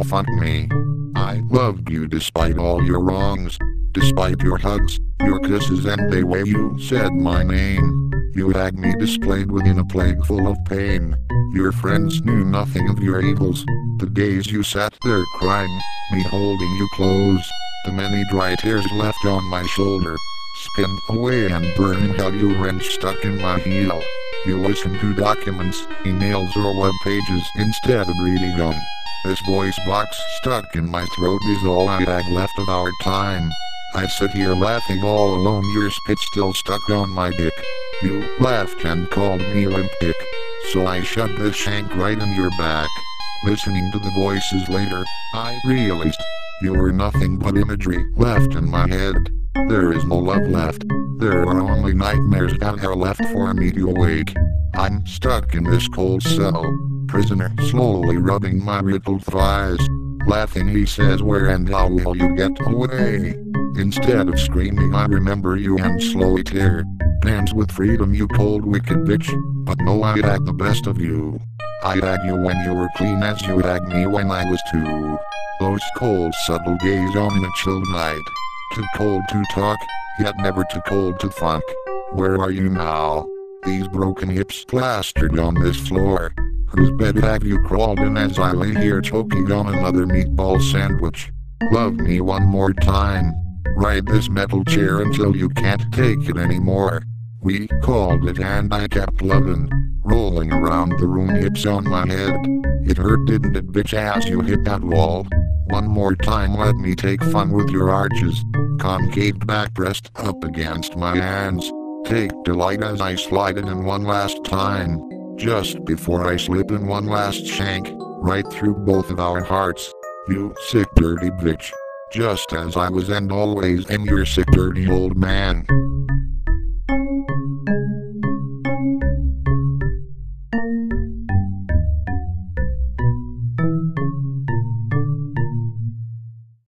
funk me. I loved you despite all your wrongs, despite your hugs, your kisses and the way you said my name. You had me displayed within a plague full of pain. Your friends knew nothing of your evils. The days you sat there crying, me holding you close, the many dry tears left on my shoulder, spin away and burn how you wrench stuck in my heel. You listen to documents, emails or web pages instead of reading them. This voice box stuck in my throat is all I had left of our time. I sit here laughing all alone, your spit still stuck on my dick. You laughed and called me limp dick, so I shoved this shank right in your back. Listening to the voices later, I realized you were nothing but imagery left in my head. There is no love left. There are only nightmares that are left for me to awake. I'm stuck in this cold cell, prisoner slowly rubbing my riddled thighs. Laughing he says, where and how will you get away? Instead of screaming I remember you and slowly tear. Dance with freedom you cold wicked bitch, but no, I had the best of you. I had you when you were clean as you had me when I was too. Those cold subtle days on in a chilled night. Too cold to talk, yet never too cold to funk. Where are you now? These broken hips plastered on this floor. Whose bed have you crawled in as I lay here choking on another meatball sandwich? Love me one more time. Ride this metal chair until you can't take it anymore. We called it and I kept loving. Rolling around the room, hips on my head. It hurt, didn't it, bitch, as you hit that wall? One more time, let me take fun with your arches. Concave back pressed up against my hands. Take delight as I slide it in one last time. Just before I slip in one last shank, right through both of our hearts. You sick dirty bitch. Just as I was and always am your sick dirty old man.